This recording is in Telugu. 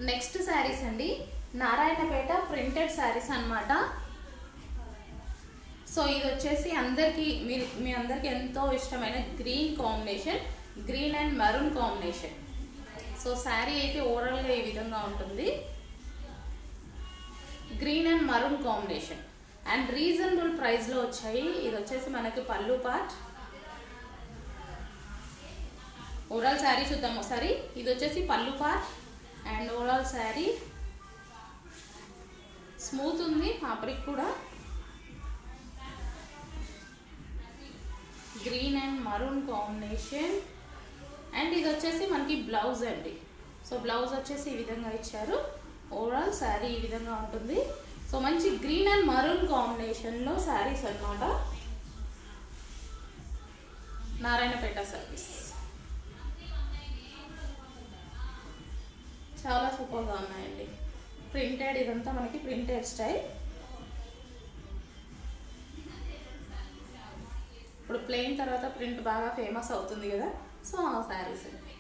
నెక్స్ట్ శారీస్ అండి, నారాయణపేట ప్రింటెడ్ శారీస్ అన్నమాట. సో ఇది వచ్చేసి అందరికీ మీ అందరికీ ఎంతో ఇష్టమైన green combination, green and maroon combination. So sari అయితే ఓవరాల్గా ఈ విధంగా ఉంటుంది, green and maroon combination and reasonable ప్రైస్లో వచ్చాయి. ఇది వచ్చేసి మనకి పళ్ళు పార్ట్. ఓవరాల్ శారీ చూద్దాం ఒకసారి. ఇది వచ్చేసి పళ్ళు part and overall sari smooth ఉంది, ఫ్యాబ్రిక్ కూడా green and maroon combination. And ఇది వచ్చేసి మనకి బ్లౌజ్ అండి. సో బ్లౌజ్ వచ్చేసి ఈ విధంగా ఇచ్చారు. ఓవరాల్ శారీ ఈ విధంగా ఉంటుంది. సో మంచి గ్రీన్ అండ్ మరూన్ కాంబినేషన్లో శారీస్ అన్నమాట, నారాయణపేట సర్వీస్. చాలా సూపర్గా ఉన్నాయండి. ప్రింటెడ్, ఇదంతా మనకి ప్రింటెడ్ స్టైల్. ఇప్పుడు ప్లెయిన్ తర్వాత ప్రింట్ బాగా ఫేమస్ అవుతుంది కదా, సో ఆ శారీస్ అండి.